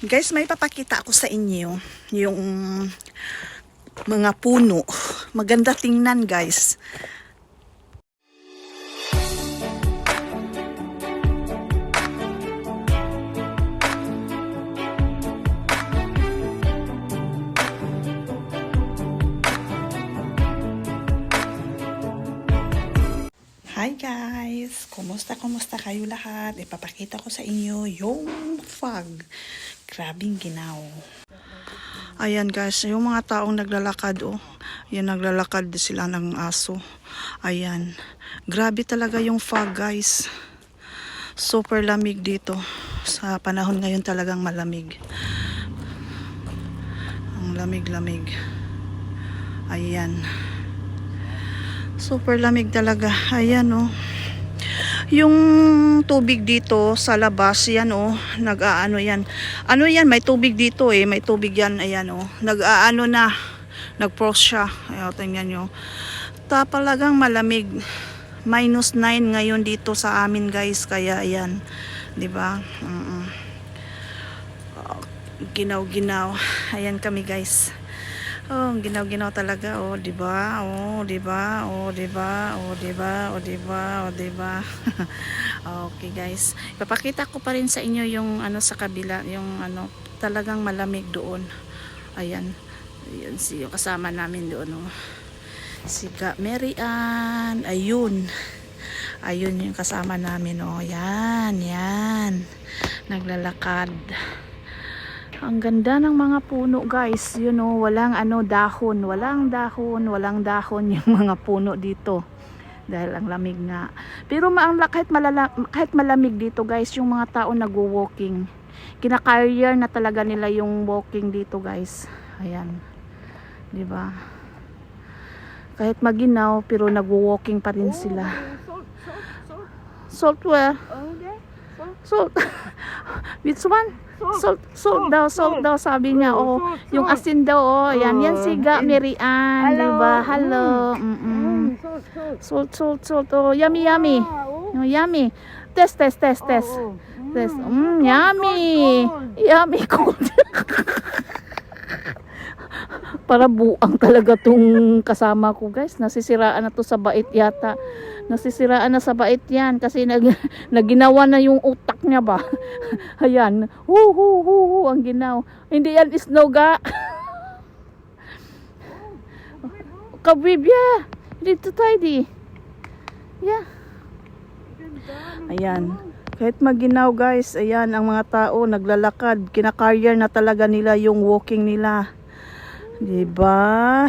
Guys, may papakita ako sa inyo yung mga puno. Maganda tingnan, guys. Hi guys! Kumusta kayo lahat? Ipapakita ko sa inyo yung fog. Grabing ginaw. Ayan guys, yung mga taong naglalakad oh. Ayan, naglalakad sila ng aso. Ayan. Grabe talaga yung fog guys. Super lamig dito. Sa panahon ngayon talagang malamig. Ang lamig-lamig. Ayan. Super lamig talaga. Ayan oh. Yung tubig dito sa labas, yan oh, nag-aano yan. Ano yan, may tubig dito eh, may tubig yan, ayan oh. Nag-aano na, nag-frost siya. Ayan, tingnan nyo. Talagang malamig. -9 ngayon dito sa amin guys, kaya ayan. 'Di ba? Ginaw-ginaw. Ayan kami guys. Oh, ginaw-ginaw talaga oh, 'di ba? Oh, 'di ba? Oh, 'di ba? Oh, 'di ba? Oh, 'di ba? Oh, 'di ba? Okay, guys. Ipapakita ko pa rin sa inyo yung ano sa kabila, yung ano, talagang malamig doon. Ayan. Ayun si yung kasama namin doon oh. Si Mary Ann. Ayun. Ayun yung kasama namin oh. Yan, yan. Naglalakad. Ang ganda ng mga puno guys, you know, walang ano dahon, walang dahon yung mga puno dito. Dahil ang lamig nga. Pero kahit malamig dito guys, yung mga tao nagwo-walking. Kina-carrier na talaga nila yung walking dito guys. Ayan. 'Di ba? Kahit maginaw pero nagwo-walking pa rin sila. Salt where? Salt. Which one? Salt daw sabi niya oh, yung asin daw oh, yan si Mary Ann, di ba? Hello. Salt oh, yummy. Oh, yummy. Test. Yummy cold. Para buang talaga tong kasama ko guys. Nasisiraan na to sa bait yata. Nasisiraan na sa bait yan kasi naginawa na yung utak niya ba. Ayan. Ang ginaw. Hindi yan isnoga. Kabib yeah. Dito tidy. Yeah. Ayan. Kahit maginaw guys, ayan ang mga tao naglalakad. Kina-carrier na talaga nila yung walking nila. Diba?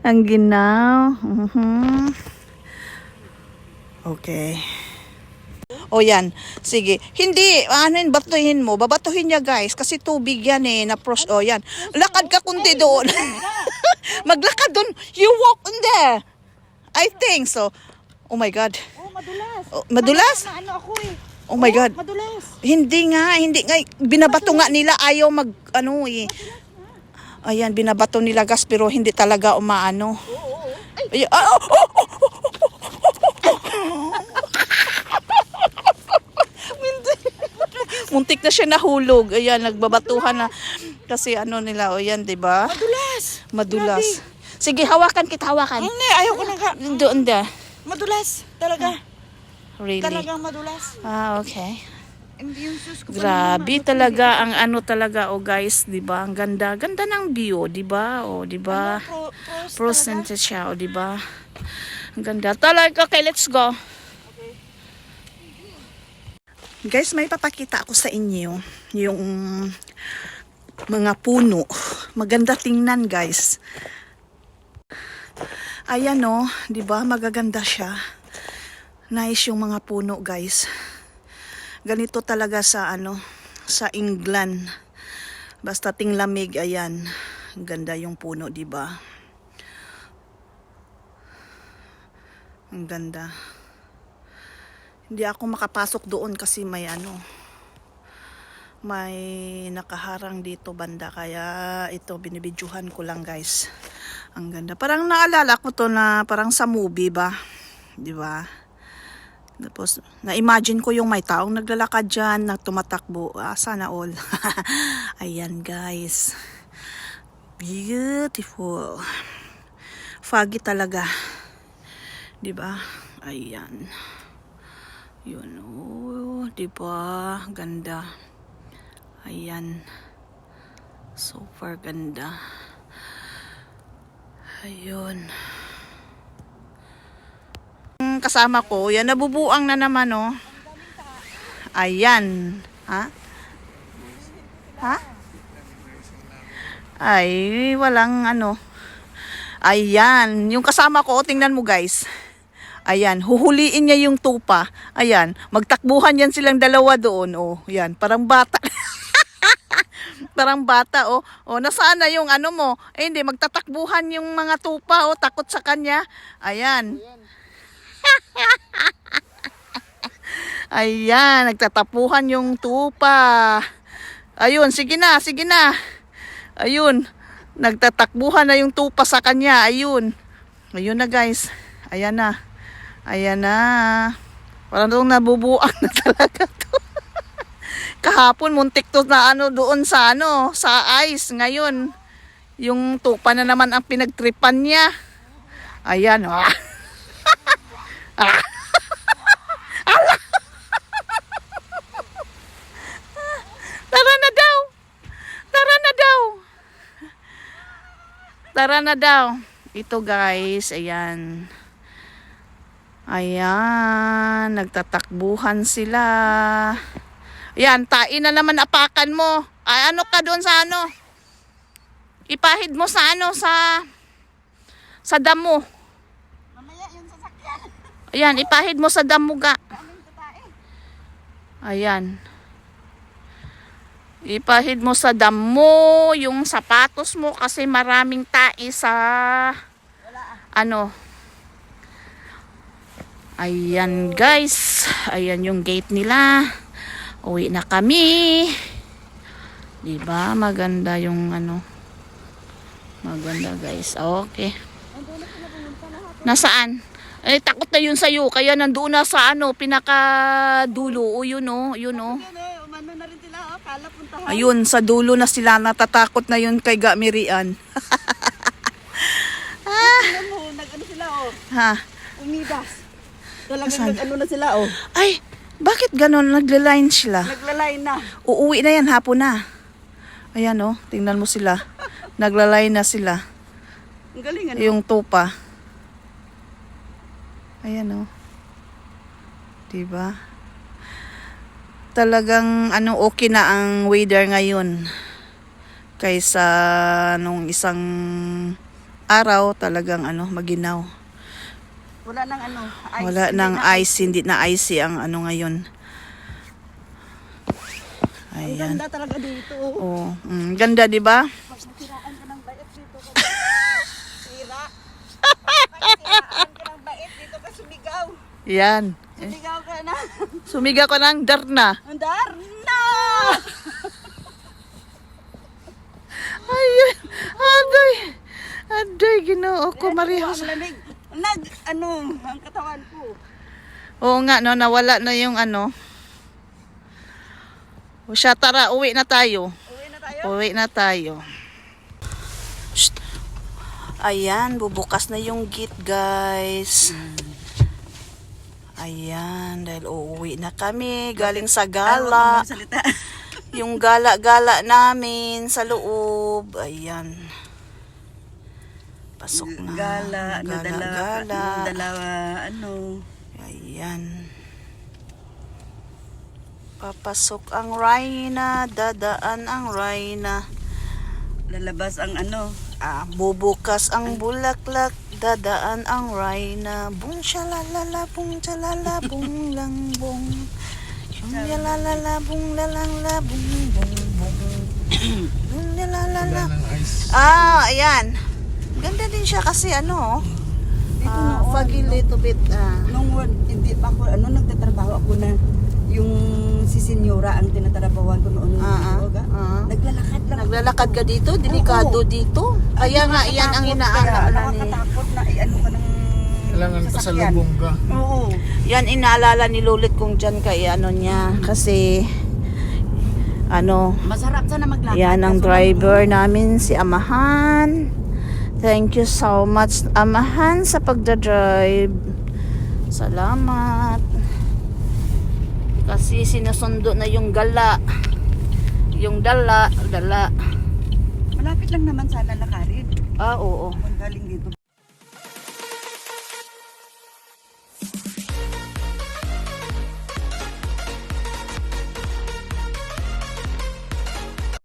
Ang ginaw. Okay. O yan. Sige. Hindi. Batuhin mo. Babatuhin niya guys. Kasi tubig yan eh. Na-frost. O yan. Lakad ka kundi doon. Maglakad doon. You walk in there. I think so. Oh my God. Oh, madulas. Oh, madulas? Ano ako eh. Oh my God. Madulas. Hindi nga. Binabato nga nila. Ayaw ano eh. Ayan, binabato nila gas pero hindi talaga umaano. Ay. Muntik na siya nahulog. Ayan, nagbabatuhan na. Kasi ano nila, o yan, diba? Madulas. Sige, hawakan kita. Hindi, ayoko na ka. Doon da. Madulas. Talaga. Really? Talagang madulas. Okay. Hindi yung sus ko. Grabe talaga ang ano talaga guys, 'di ba? Ang ganda ng view, 'di ba? O 'di ba? Frozen siya, o 'di ba? Ang ganda talaga. Okay, let's go. Okay. Guys, may papakita ako sa inyo yung mga puno. Maganda tingnan, guys. Ayan 'di ba? Magaganda siya. Nice yung mga puno, guys. Ganito talaga sa sa England. Basta tinglamig, ayan. Ganda yung puno, 'di ba? Ang ganda. Hindi ako makapasok doon kasi may may nakaharang dito banda, kaya ito binibidyuhan ko lang, guys. Ang ganda. Parang naalala ko to na parang sa movie ba? 'Di ba? Tapos, na-imagine ko yung may taong naglalakad dyan, na tumatakbo. Sana all. Ayan, guys. Beautiful. Foggy talaga. Diba? Ayan. Yun, oh. Diba? Ganda. Ayan. Super ganda. Ayun. Kasama ko, yan, nabubuang na naman, oh. Ayan. Ha? Ha? Ay, walang ano. Ayan. Yung kasama ko, tingnan mo, guys. Ayan, huhuliin niya yung tupa. Ayan, magtakbuhan yan silang dalawa doon. Oh, yan, parang bata. Parang bata, oh. Oh, nasaan na yung ano mo? Eh, hindi, magtatakbuhan yung mga tupa, oh. Takot sa kanya. Ayan. Ayan, nagtatapuhan yung tupa. Ayun, sige na, sige na. Ayun, nagtatakbuhan na yung tupa sa kanya. Ayun. Ayun na, guys. Ayan na. Ayan na. Parang doon nabubuang na talaga to. Kahapon, muntik to na ano doon sa ano, sa ice. Ngayon, yung tupa na naman ang pinagtripan niya. Ayan, oh. Tara na daw. Tara na daw. Tara na daw. Ito, guys, ayan. Ayan, nagtatakbuhan sila. Ayan, tain na naman apakan mo. Ay, ano ka doon sa ano? Ipahid mo sa ano, sa damo. Mamaya yung sasakyan. Ayan, ipahid mo sa damo ga. Daming tatae. Ayan. Ipahid mo sa damo yung sapatos mo kasi maraming tae sa ano. Ayan, guys. Ayan yung gate nila. Uwi na kami. Diba? Maganda yung ano. Maganda, guys. Okay. Nasaan? Eh, takot na yun sa'yo. Kaya nandoon na sa ano, pinakadulo. O, yun o. Yun o. Umano na rin sila, oh. Kala puntahan. Ayun, sa dulo na sila. Natatakot na yun kay Gamirian. Tingnan mo, nag-ano sila, oh. Ha? Umidas. Talagang Asan? nag-ano na sila, oh. Ay, bakit ganon? Nagla-line sila. Naglalay na. Uuwi na yan, hapon na. Ayan o, tingnan mo sila. Nagla-line na sila. Ang galing, ano? Yung tupa. Ayan o. Diba? Talagang ano, okay na ang weather ngayon. Kaysa nung isang araw, talagang ano, maginaw. Wala nang ano. Ice. Wala Hindi nang na ice, hindi na icy ang ano ngayon. Ang Ayan. ganda talaga dito, oh. Oh, ganda 'di ba? Pag nasiraan ka ng bait dito. Sira. Pag nasiraan ka ng bait dito ka sumigaw. Yan. Sumigaw ka na. Sumiga ko ng darna. Andar na! Ayun. Aday. Aday, Ginoo ko, Maria. Ang lamig. Ang katawan ko. Oo nga, no, nawala na yung ano. O siya, tara, uwi na tayo. Uwi na tayo. Uwi na tayo. Shh. Ayan, bubukas na yung gate, guys. Ayan, dahil uuwi na kami. Galing sa gala. Salita. Yung gala-gala namin sa loob. Ayan. Pasok na. Gala, Gala-gala. dalawa, ano. Ayan. Papasok ang Rhina, dadaan ang Rhina. Lalabas ang ano. Bubukas ang bulaklak, dadaan ang Rhina. Bung shalalala, bung chalala, bung lang bung. Bung yalalala, bung lalang la, bung bung bung. Bung yalalala. Ayan. Ganda din siya kasi ano, foggy little bit. Nung hindi pa ako, nagtatrabaho ako na yung si Senyora ang tinatrabawan ko noon. Naglalakad lang. Naglalakad ka dito, delikado dito. Kaya nga, iyan ang inaano ni... Nakakatakot na, ano ka ng... kailangan sasakyan. pasalubong ka. Oo. Yan inaalala ni Lulit kong dyan kay ano niya. Kasi, ano, Masarap sana maglakad. yan ang Kaso driver namin, si Amahan. Thank you so much, Amahan, sa pagdadrive. Salamat. Kasi sinusundo na yung gala. Yung dala. malapit lang naman sana lakarin. Ah, oo. Kung galing dito.